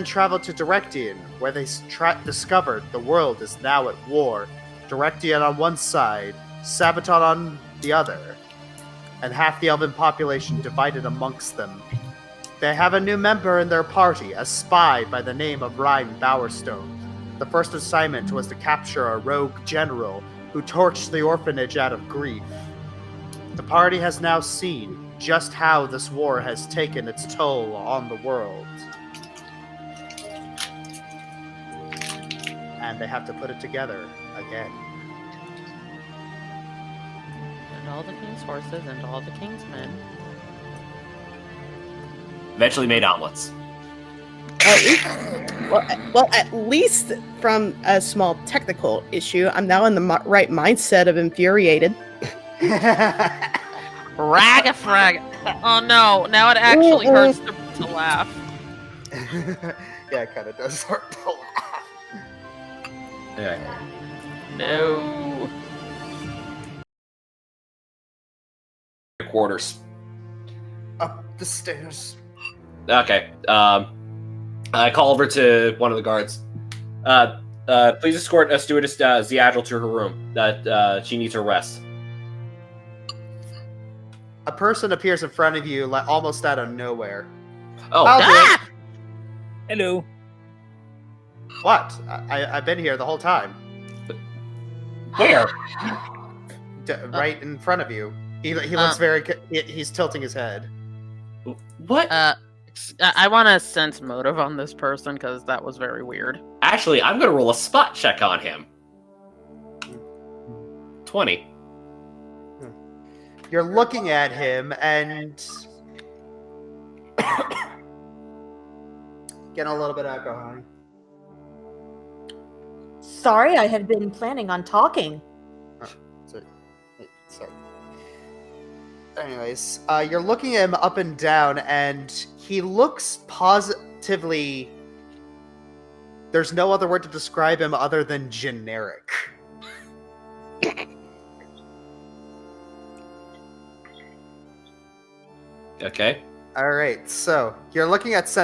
traveled to Direction, where they discovered the world is now at war. Direction on one side, Sabaton on the other, and half the elven population divided amongst them. They have a new member in their party, a spy by the name of Ryan Bowerstone. The first assignment was to capture a rogue general who torched the orphanage out of grief. The party has now seen just how this war has taken its toll on the world. And they have to put it together again. And all the king's horses and all the king's men. Eventually made omelets. Well, at least from a small technical issue, I'm now in the right mindset of infuriated. Ragafrag! Oh no, now it actually hurts to laugh. Yeah, it kind of does hurt to laugh. Anyway. No. Quarters. Up the stairs. Okay. I call over to one of the guards. Please escort a stewardess Ziadril to her room. That she needs her rest. A person appears in front of you, almost out of nowhere. Oh, Hello. What? I've been here the whole time. where? Right in front of you. He looks very... He's tilting his head. What? I want to sense motive on this person because that was very weird. Actually, I'm gonna roll a spot check on him. 20. You're looking at him and... Getting a little bit of alcohol. Sorry, I had been planning on talking. Sorry. Anyways, you're looking at him up and down, and he looks positively... There's no other word to describe him other than generic. Okay. Alright, so you're looking at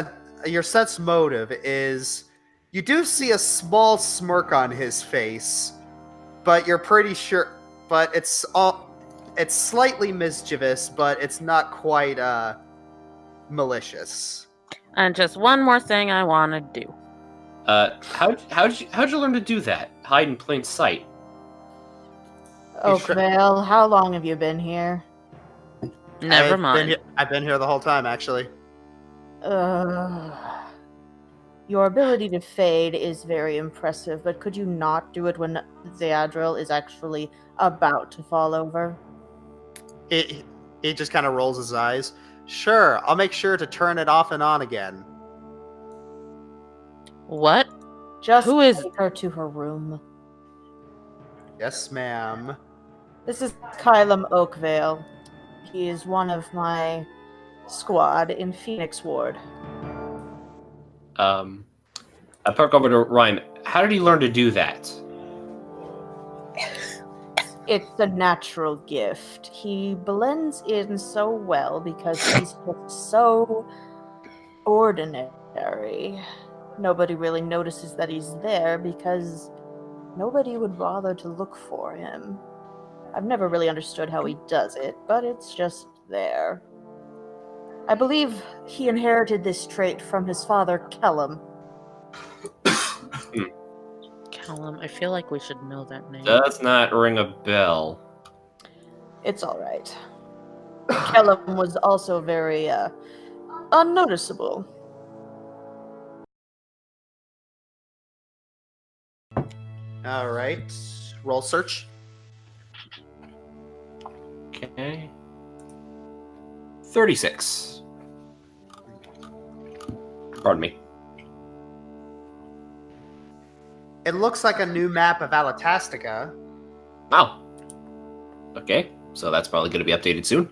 your sense motive is... You do see a small smirk on his face, but you're pretty sure... But it's slightly mischievous, but it's not quite malicious. And just one more thing I want to do. How'd you learn to do that? Hide in plain sight. Oakvale, how long have you been here? Never mind. I've been here the whole time, actually. Your ability to fade is very impressive, but could you not do it when Ziadril is actually about to fall over? He just kind of rolls his eyes. Sure, I'll make sure to turn it off and on again. What? Just Who is- take her to her room. Yes, ma'am. This is Caelum Oakvale. He is one of my squad in Phoenix Ward. I park over to Ryan. How did he learn to do that? It's a natural gift. He blends in so well because he's just so ordinary. Nobody really notices that he's there because nobody would bother to look for him. I've never really understood how he does it, but it's just there. I believe he inherited this trait from his father, Caelum. Caelum, I feel like we should know that name. Does not ring a bell. It's alright. Caelum was also very, unnoticeable. Alright. Roll search. Okay. 36. Pardon me. It looks like a new map of Alatastica. Oh. Okay, so that's probably going to be updated soon.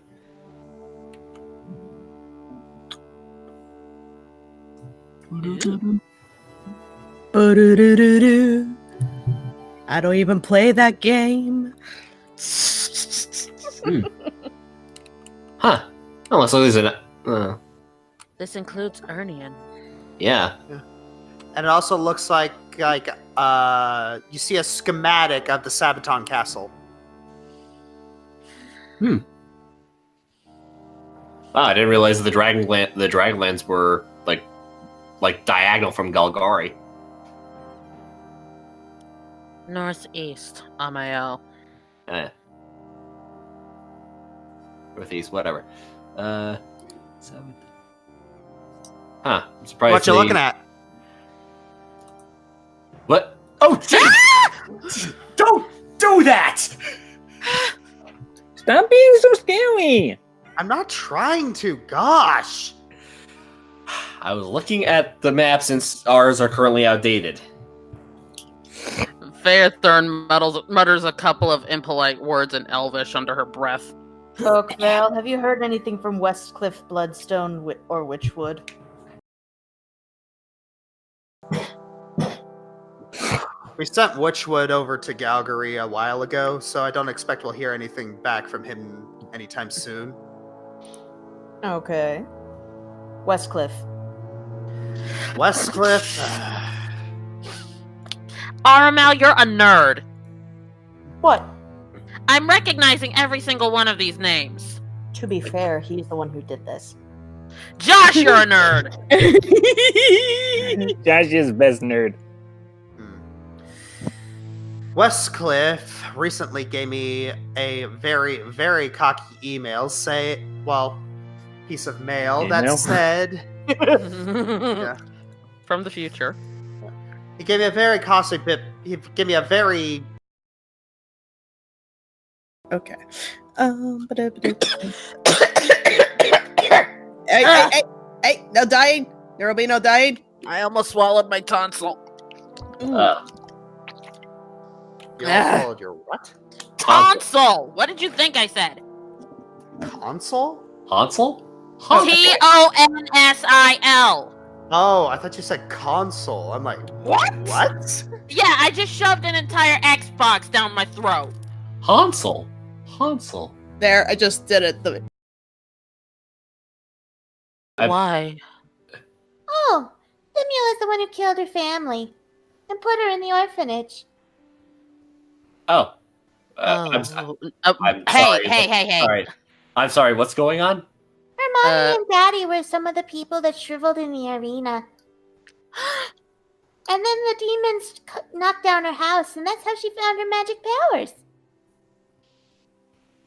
I don't even play that game. Huh. Oh, so there's an... This includes Ernian. yeah. And it also looks like you see a schematic of the Sabaton Castle. Wow, I didn't realize that the Dragonlands were like diagonal from Galgari. Northeast, Amael. Northeast, whatever. Seven. Huh. I'm surprised. What you looking at? What? Oh, jeez! Don't do that! Stop being so scary! I'm not trying to. Gosh. I was looking at the map since ours are currently outdated. Fairthorn mutters a couple of impolite words in Elvish under her breath. Oakvale, have you heard anything from Westcliff, Bloodstone, or Witchwood? We sent Witchwood over to Galgary a while ago, so I don't expect we'll hear anything back from him anytime soon. Okay. Westcliff. Westcliff. Aramel, you're a nerd. What? I'm recognizing every single one of these names. To be fair, he's the one who did this. Josh, you're a nerd. Josh is best nerd. Westcliff recently gave me a very, very cocky email, piece of mail that Email? said... Yeah. From the future. He gave me a very costly bit. He gave me a very... Okay. Hey, no dying. There will be no dying. I almost swallowed my tonsil. You swallowed your what? Tonsil! What did you think I said? Console? Hansel? Tonsil. Oh, I thought you said console. I'm like, What? What? Yeah, I just shoved an entire Xbox down my throat. Hansel. There, I just did it. Why? Oh, Lemuel is the one who killed her family and put her in the orphanage. Oh. I'm sorry. Hey. All right. I'm sorry. What's going on? Her mommy and daddy were some of the people that shriveled in the arena. And then the demons knocked down her house, and that's how she found her magic powers.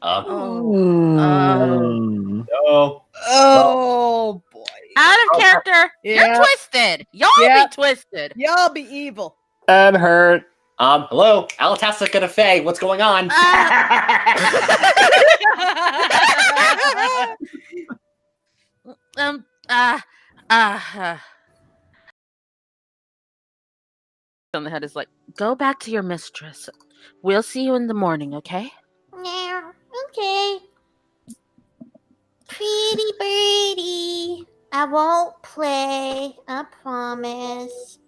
No. Oh boy. Out of character. Yeah. You're twisted. Y'all Yeah. be twisted. Y'all be evil. I'm hurt. Hello? Alatastic and a Fae, what's going on? On the head is like, go back to your mistress. We'll see you in the morning, okay? Yeah, okay. Pretty birdie. I won't play. I promise.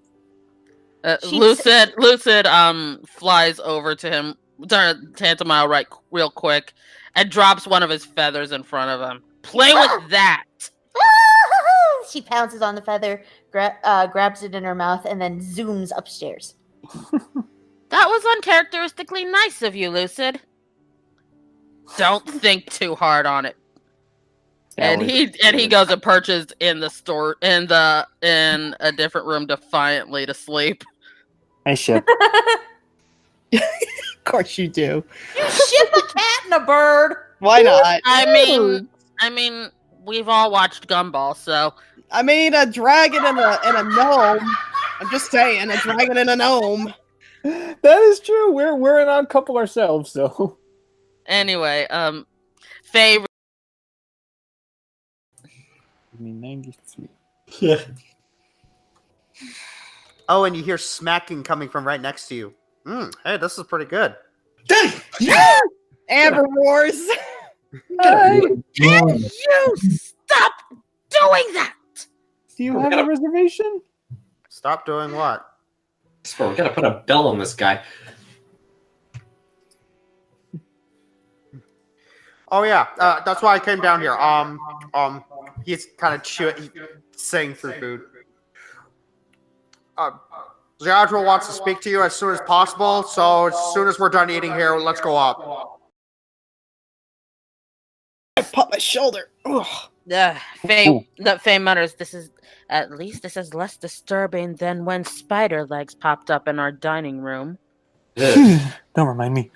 Lucid flies over to him, Tantamile real quick, and drops one of his feathers in front of him. Play with that! She pounces on the feather, grabs it in her mouth, and then zooms upstairs. That was uncharacteristically nice of you, Lucid. Don't think too hard on it. And he goes and perches in the store in a different room defiantly to sleep. I ship. Of course you do. You ship a cat and a bird. Why not? I mean, we've all watched Gumball, so I mean, a dragon and a gnome. I'm just saying, a dragon and a gnome. That is true. We're an odd couple ourselves, so. anyway, Faye. I mean, 93. Yeah. Oh, and you hear smacking coming from right next to you. Hey, this is pretty good. Yeah! Amber Wars. And you stop doing that! Do you have a reservation? Stop doing what? I swear, we gotta put a bell on this guy. Oh yeah, that's why I came down here. He's kind of saying through food. Ziadra wants to speak to you as soon as possible, so as soon as we're done eating here, let's go up. I pop my shoulder. Ugh. Faye mutters, this is less disturbing than when spider legs popped up in our dining room. Don't remind me.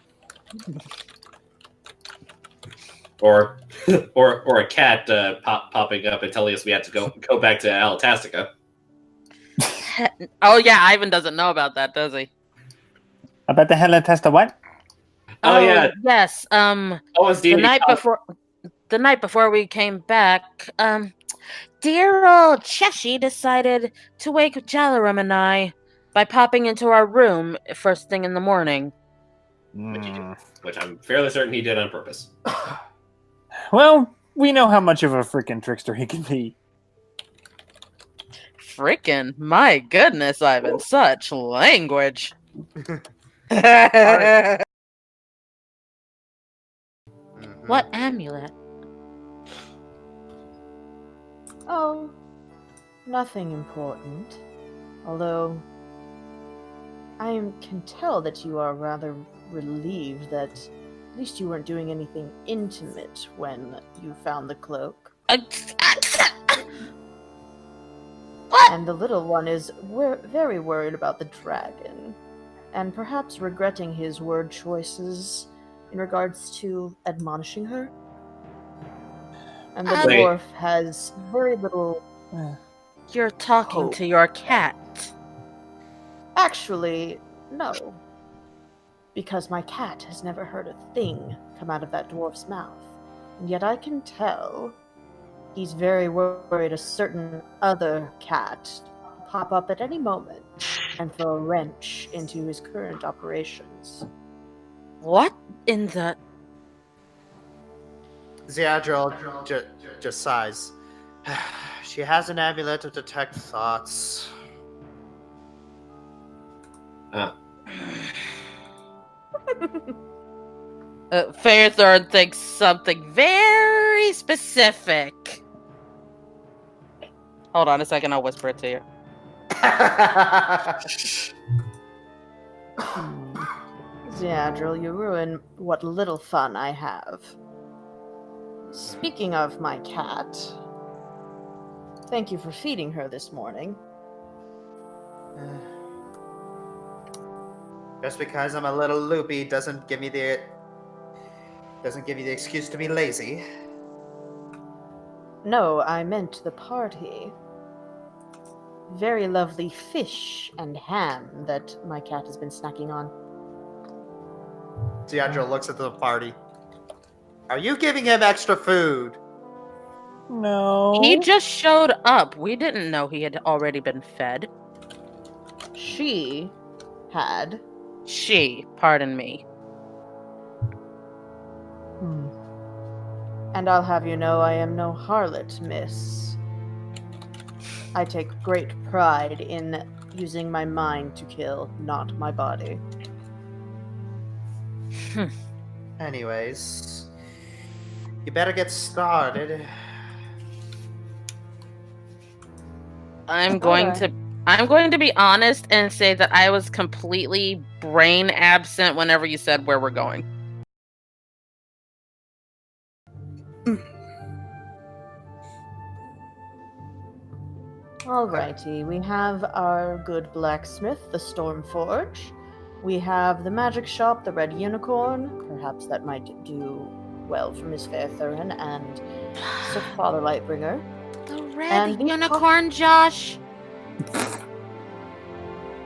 Or a cat popping up and telling us we had to go back to Alatastica. Oh yeah, Ivan doesn't know about that, does he? About the hell test of what? Oh yeah. Yes. Owen's The night before we came back, dear old Cheshi decided to wake Jalarum and I by popping into our room first thing in the morning. Which I'm fairly certain he did on purpose. Well, we know how much of a freaking trickster he can be. Frickin', my goodness, Ivan, such language. What amulet? Oh, nothing important. Although, I can tell that you are rather relieved that at least you weren't doing anything intimate when you found the cloak. And the little one is very worried about the dragon, and perhaps regretting his word choices in regards to admonishing her. And the dwarf has very little... You're talking to your cat. Actually, no. Because my cat has never heard a thing come out of that dwarf's mouth. And yet I can tell he's very worried a certain other cat will pop up at any moment and throw a wrench into his current operations. What in the... Ziadra just sighs. She has an amulet to detect thoughts. Fairthorn thinks something very specific. Hold on a second, I'll whisper it to you. Ziadril, you ruin what little fun I have. Speaking of my cat, thank you for feeding her this morning. Just because I'm a little loopy doesn't give you the excuse to be lazy. No, I meant the party. Very lovely fish and ham that my cat has been snacking on. Ziadra looks at the party. Are you giving him extra food? No. He just showed up. We didn't know he had already been fed. She had. Pardon me. And I'll have you know I am no harlot, miss. I take great pride in using my mind to kill, not my body. Anyways, you better get started. I'm going to be honest and say that I was completely brain absent whenever you said where we're going. Alrighty, we have our good blacksmith, the Stormforge. We have the magic shop, the Red Unicorn. Perhaps that might do well for Miss Fairthorn and Sir Father Lightbringer. The Red Unicorn, Josh.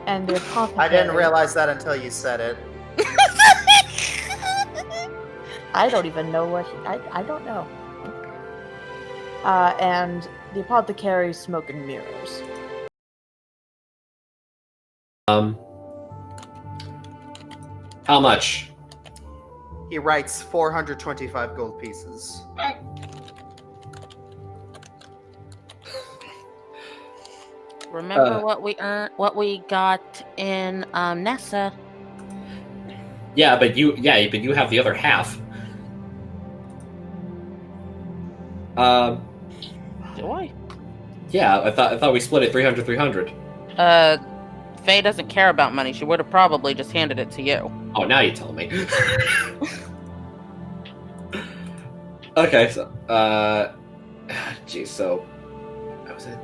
And the apothecary. I didn't realize that until you said it. I don't even know what I don't know. And the apothecary, Smoke and Mirrors. How much? He writes 425 gold pieces. Remember what we earned, what we got in Nessa. Yeah, but you have the other half. Do I? Yeah, I thought we split it 300. Faye doesn't care about money. She would have probably just handed it to you. Oh, now you tell me. Okay, so geez, so I was at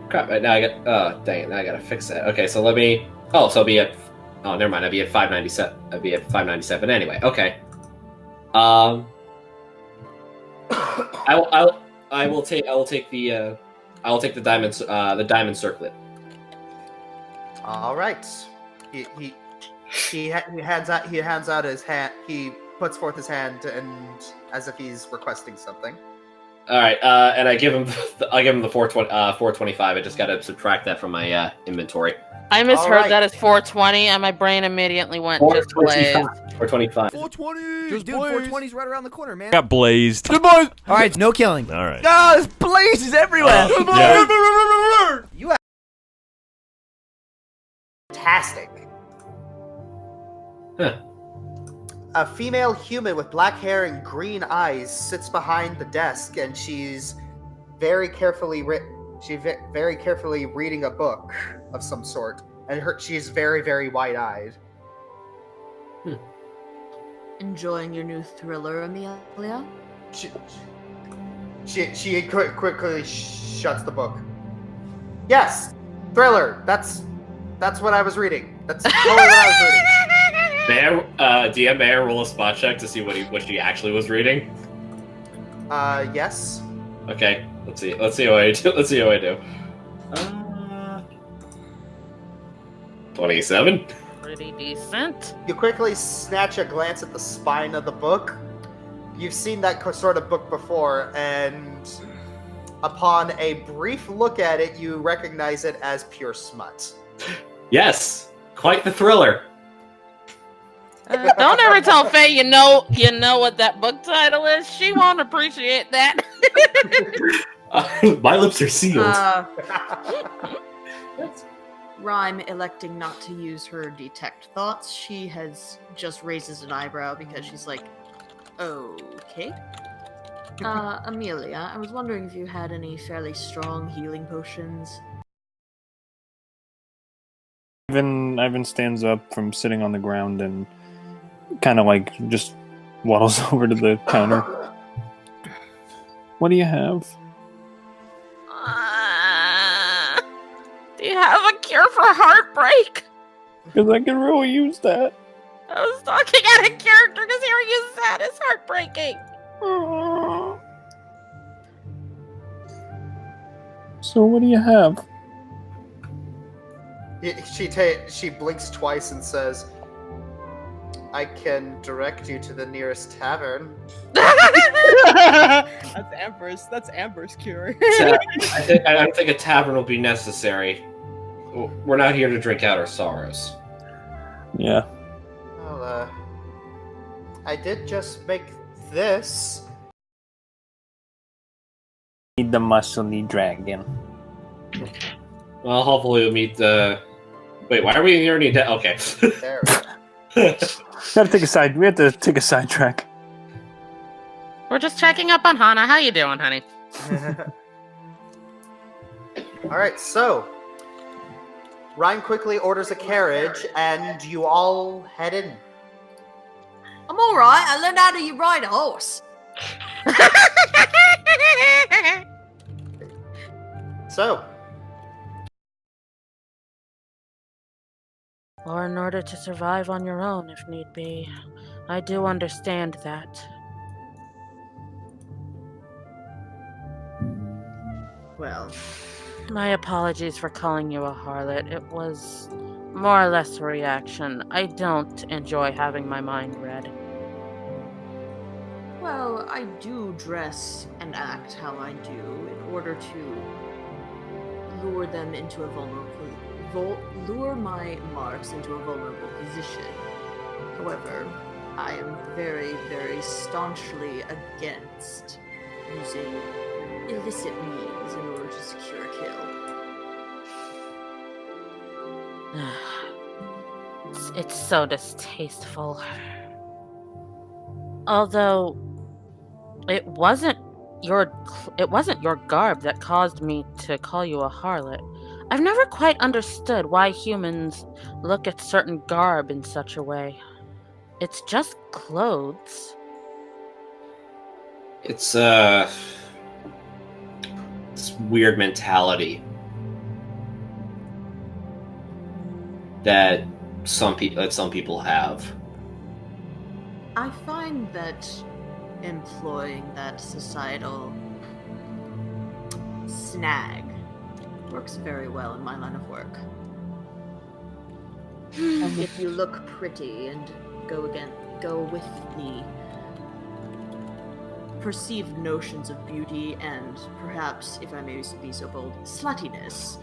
crap. Now I got dang it. Now I gotta fix that. Okay, so let me. Oh, so I'll be at. Oh, never mind. I'll be at 597. I'll be at 597 anyway. Okay. I will take the diamond circlet. All right. He hands out his hand. He puts forth his hand, and as if he's requesting something. All right, and I give him the 425. I just got to subtract that from my inventory. I misheard that as 420, and my brain immediately went just blazed. 425. 420! Dude, 420's right around the corner, man. Got blazed. Good boys! Alright, no killing. Alright. Ah, there's blazes everywhere! Yeah. You Fantastic. Huh. A female human with black hair and green eyes sits behind the desk, and she's very carefully very carefully reading a book of some sort, and she's very, very wide-eyed. Enjoying your new thriller, Amelia? She quickly shuts the book. Yes, thriller. That's what I was reading. That's totally what I was reading. DM, may I roll a spot check to see what she actually was reading? Yes. Okay, let's see how I do. Let's see how I do. 27. Pretty decent. You quickly snatch a glance at the spine of the book. You've seen that sort of book before, and upon a brief look at it, you recognize it as pure smut. Yes, quite the thriller. Don't ever tell Faye you know what that book title is. She won't appreciate that. My lips are sealed. Rhyme electing not to use her detect thoughts. She just raises an eyebrow because she's like, okay. Amelia, I was wondering if you had any fairly strong healing potions. Ivan stands up from sitting on the ground and kind of like just waddles over to the counter. What do you have? Do you have a cure for heartbreak? Because I can really use that. I was talking out of character because hearing you sad is heartbreaking. So what do you have? She blinks twice and says, I can direct you to the nearest tavern. That's Amber's cure. I don't think a tavern will be necessary. We're not here to drink out our sorrows. Yeah. Well, I did just make this. Need the muscly dragon. Well, hopefully we'll meet the... Wait, why are we here? Okay. There we go. We have to take a sidetrack. We're just checking up on Hana. How you doing, honey? Alright, so Ryan quickly orders a carriage and you all head in. I'm alright, I learned how to ride a horse. So, Or in order to survive on your own, if need be. I do understand that. Well, My apologies for calling you a harlot. It was more or less a reaction. I don't enjoy having my mind read. well, I do dress and act how I do in order to lure them into a lure my marks into a vulnerable position. However, I am very, very staunchly against using illicit means in order to secure a kill. It's so distasteful. Although it wasn't your garb that caused me to call you a harlot. I've never quite understood why humans look at certain garb in such a way. It's just clothes. It's this weird mentality that some people have. I find that employing that societal snag works very well in my line of work. And if you look pretty and go with the perceived notions of beauty and perhaps, if I may be so bold, sluttiness,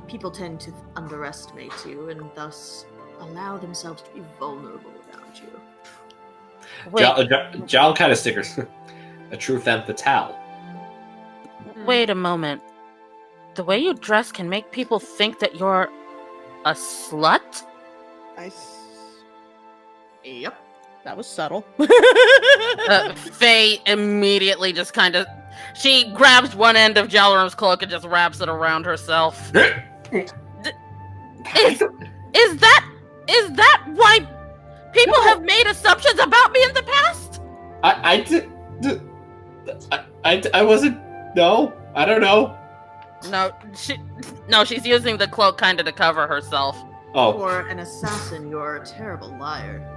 people tend to underestimate you and thus allow themselves to be vulnerable around you. Wait, Jal kind of stickers. A true femme fatale. wait a moment. The way you dress can make people think that you're a slut? Yep. That was subtle. Faye immediately just kind of... She grabs one end of Jalrum's cloak and just wraps it around herself. Is that why people have made assumptions about me in the past? I wasn't. No, I don't know. No, she's using the cloak kind of to cover herself. Oh, For an assassin, you're a terrible liar.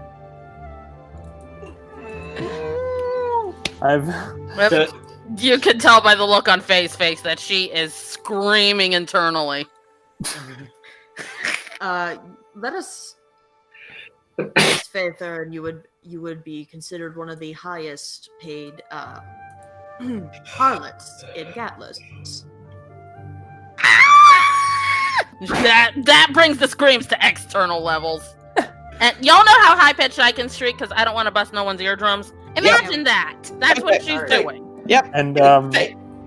You can tell by the look on Faye's face that she is screaming internally. Let us, Miss Faither, and you would be considered one of the highest paid harlots in Gatlos. That brings the screams to external levels. And y'all know how high pitched I can shriek because I don't want to bust no one's eardrums. Imagine that. That's what she's doing. Yep. And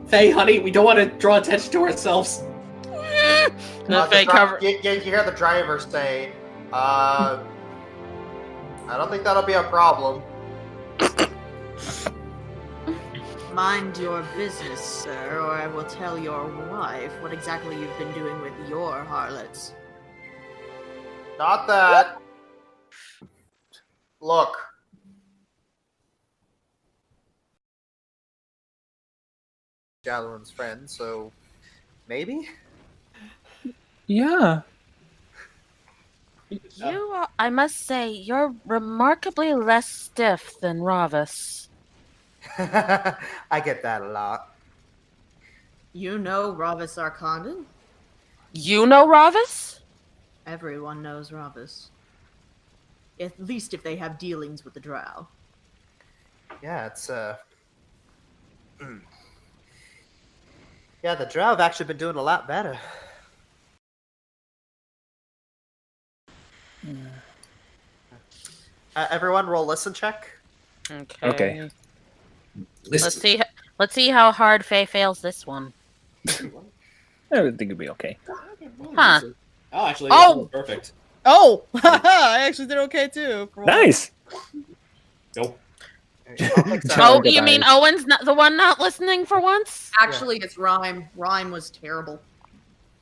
Faye, honey, we don't want to draw attention to ourselves. The Faye cover. You hear the driver say, I don't think that'll be a problem. Mind your business, sir, or I will tell your wife what exactly you've been doing with your harlots. Not that. Look. Jalrum's friend, so maybe? yeah. You are, I must say, you're remarkably less stiff than Ravus. I get that a lot. You know Ravus Arcandon? You know Ravus? Everyone knows Ravus. At least if they have dealings with the drow. Yeah, it's Yeah, the drow have actually been doing a lot better. Everyone, roll listen check. Okay. Let's see how hard Faye fails this one. I would think it'd be okay. Huh. Oh, actually, Oh! that was perfect. Oh, I actually did okay too. for once. Nice. Nope. Oh, you mean Owen's not the one not listening for once? Actually, it's Rhyme. Rhyme was terrible.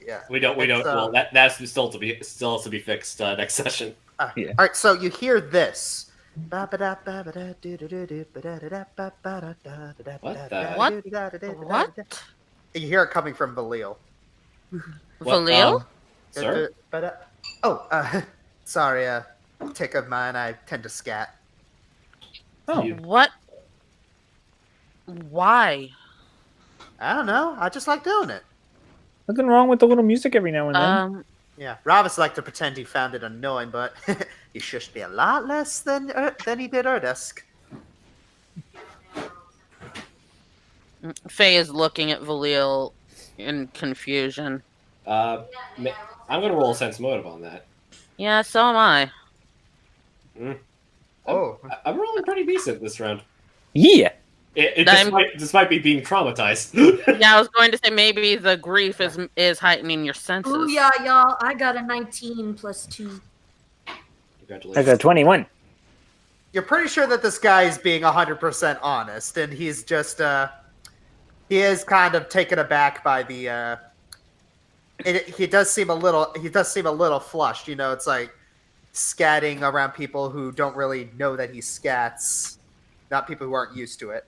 Yeah. We don't. Well, that's still to be fixed next session. Yeah. All right, so you hear this. What What? You hear it coming from Vallejo. Valil? Sir? Sorry, tick of mine. I tend to scat. Oh. What? Why? I don't know. I just like doing it. Nothing wrong with a little music every now and then. Yeah, Ravus liked to pretend he found it annoying, but he shushed me a lot less than he did Urdusk. Faye is looking at Valil in confusion. I'm gonna roll a sense motive on that. Yeah, so am I. I'm rolling pretty decent this round. Yeah. Despite me being traumatized. Yeah, I was going to say maybe the grief is heightening your senses. Oh yeah, y'all! I got a 19 plus 2. Congratulations. I got 21. You're pretty sure that this guy is being 100% honest, and he's just he is kind of taken aback by the he does seem a little flushed. You know, it's like scatting around people who don't really know that he scats, not people who aren't used to it.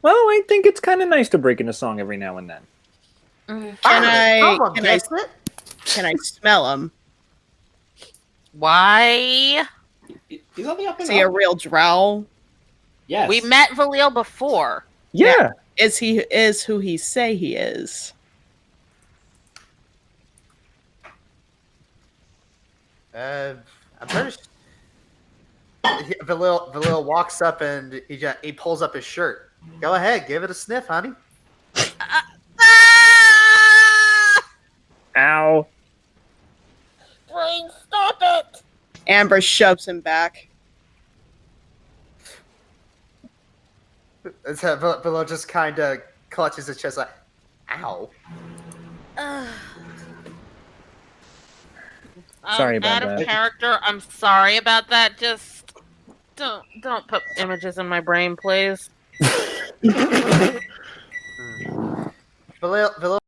Well, I think it's kind of nice to break into song every now and then. Can I smell him? Why? He's on the up and Is he a up. real drow? Yes. We met Vallejo before. Yeah. Is who he say he is? I'm pretty sure. Valil walks up and he pulls up his shirt. Go ahead, give it a sniff, honey. Ow. Brain, stop it! Amber shoves him back. Valil just kind of clutches his chest like, ow. Sorry about out of that. character. I'm sorry about that. Just don't put images in my brain, please. Valil Vallejo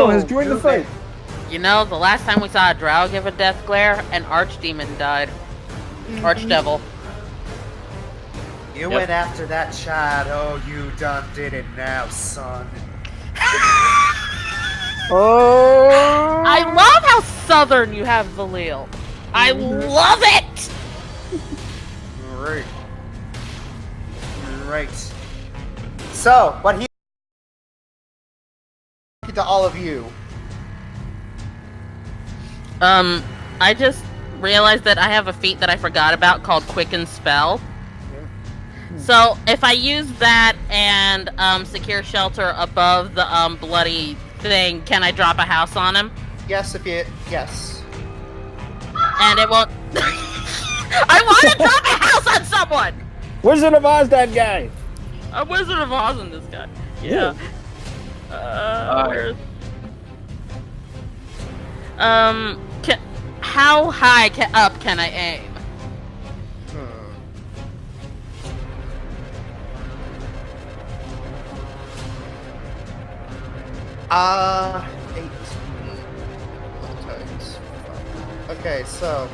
has joined the fight. You know, the last time we saw a drow give a death glare, an archdemon died. Archdevil. You went after that child. Oh, you done did it now, son. Oh. I love how southern you have Valil. I love it! Right. Right. So, what he to all of you. I just realized that I have a feat that I forgot about called Quicken Spell. So if I use that and secure shelter above the bloody thing, can I drop a house on him? Yes, yes. And it won't. I want to drop a house on someone. Wizard of Oz, that guy. A Wizard of Oz in this guy. Yeah. Where's... how high up can I aim? 18 times 5. Okay, so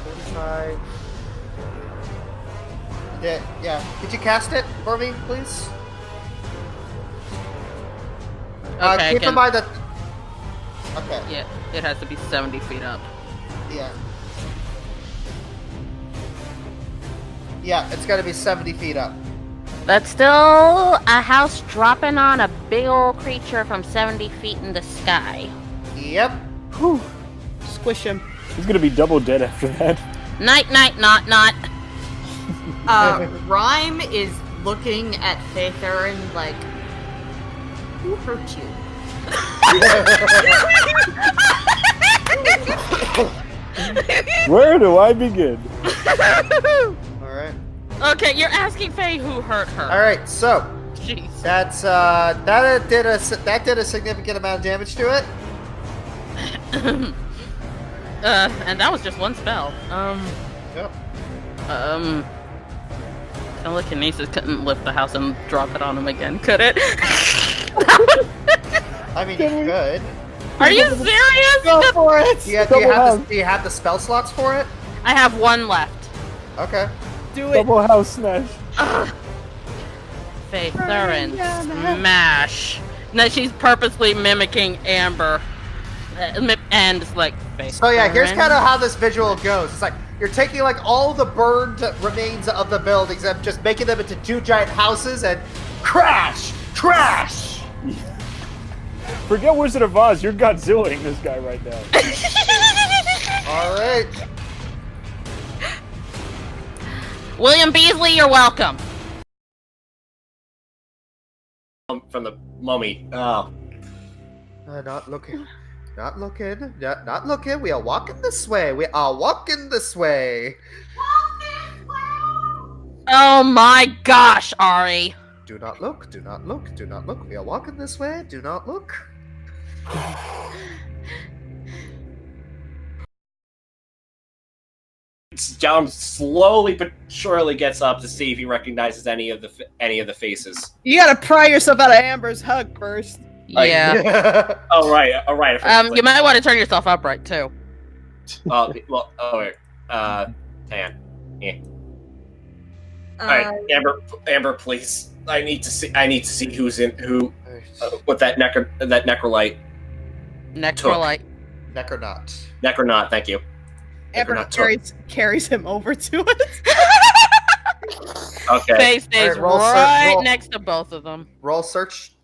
45. Yeah. Could you cast it for me, please? Okay. Keep in mind that. Okay. Yeah, it has to be 70 feet up. Yeah. Yeah, it's got to be 70 feet up. That's still a house dropping on a big old creature from 70 feet in the sky. Yep. Whew. Squish him. He's gonna be double dead after that. Night, not. Rhyme is looking at Faither and like, who hurt you? Where do I begin? Alright. Okay, you're asking Faye who hurt her. Alright, so Jeez. that's that did a significant amount of damage to it. And that was just one spell. Yep. Telekinesis couldn't lift the house and drop it on him again, could it? I mean, you could. Are you serious? Go for it. Do you have the spell slots for it? I have one left. Okay. Do it. Double house smash. Faye Thurin, smash. No, she's purposely mimicking Amber. And it's like, Faye So yeah, here's Thurin. kind of how this visual goes. It's like you're taking like all the burned remains of the buildings and just making them into two giant houses and crash. Forget Wizard of Oz. You're Godzillaing this guy right now. All right. William Beasley, you're welcome. From the mummy. Oh. Not looking. We are walking this way. Oh my gosh, Ari. Do not look. We are walking this way. Do not look. Jalum slowly but surely gets up to see if he recognizes any of the faces. You gotta pry yourself out of Amber's hug first. Yeah. Oh right, all right. You might want to turn yourself upright too. Wait. Hang on. Yeah. All right, Amber, please. I need to see who's in who. With that necrolite. Necrolite. Necronaut. Thank you. Amber carries him over to it. Okay. Faye stays roll. next to both of them. Roll search.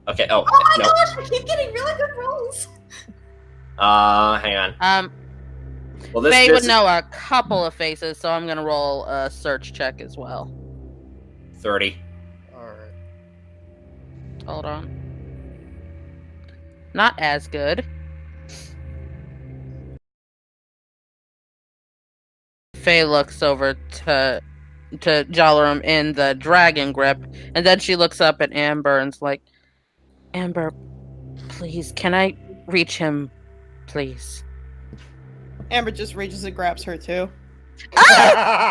Okay. Oh my no. gosh, I keep getting really good rolls. Hang on. Well, Faye would know a couple of faces, so I'm gonna roll a search check as well. 30. Alright. Hold on. Not as good. Faye looks over to Jalarum in the dragon grip, and then she looks up at Amber and's like, Amber, please, can I reach him, please? Amber just reaches and grabs her too. Aww.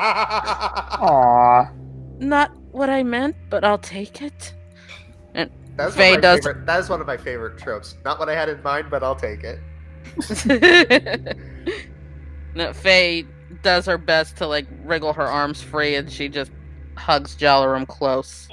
Not what I meant, but I'll take it. And That is one of my favorite tropes. Not what I had in mind, but I'll take it. No, Faye does her best to like wriggle her arms free, and she just hugs Jalarum close.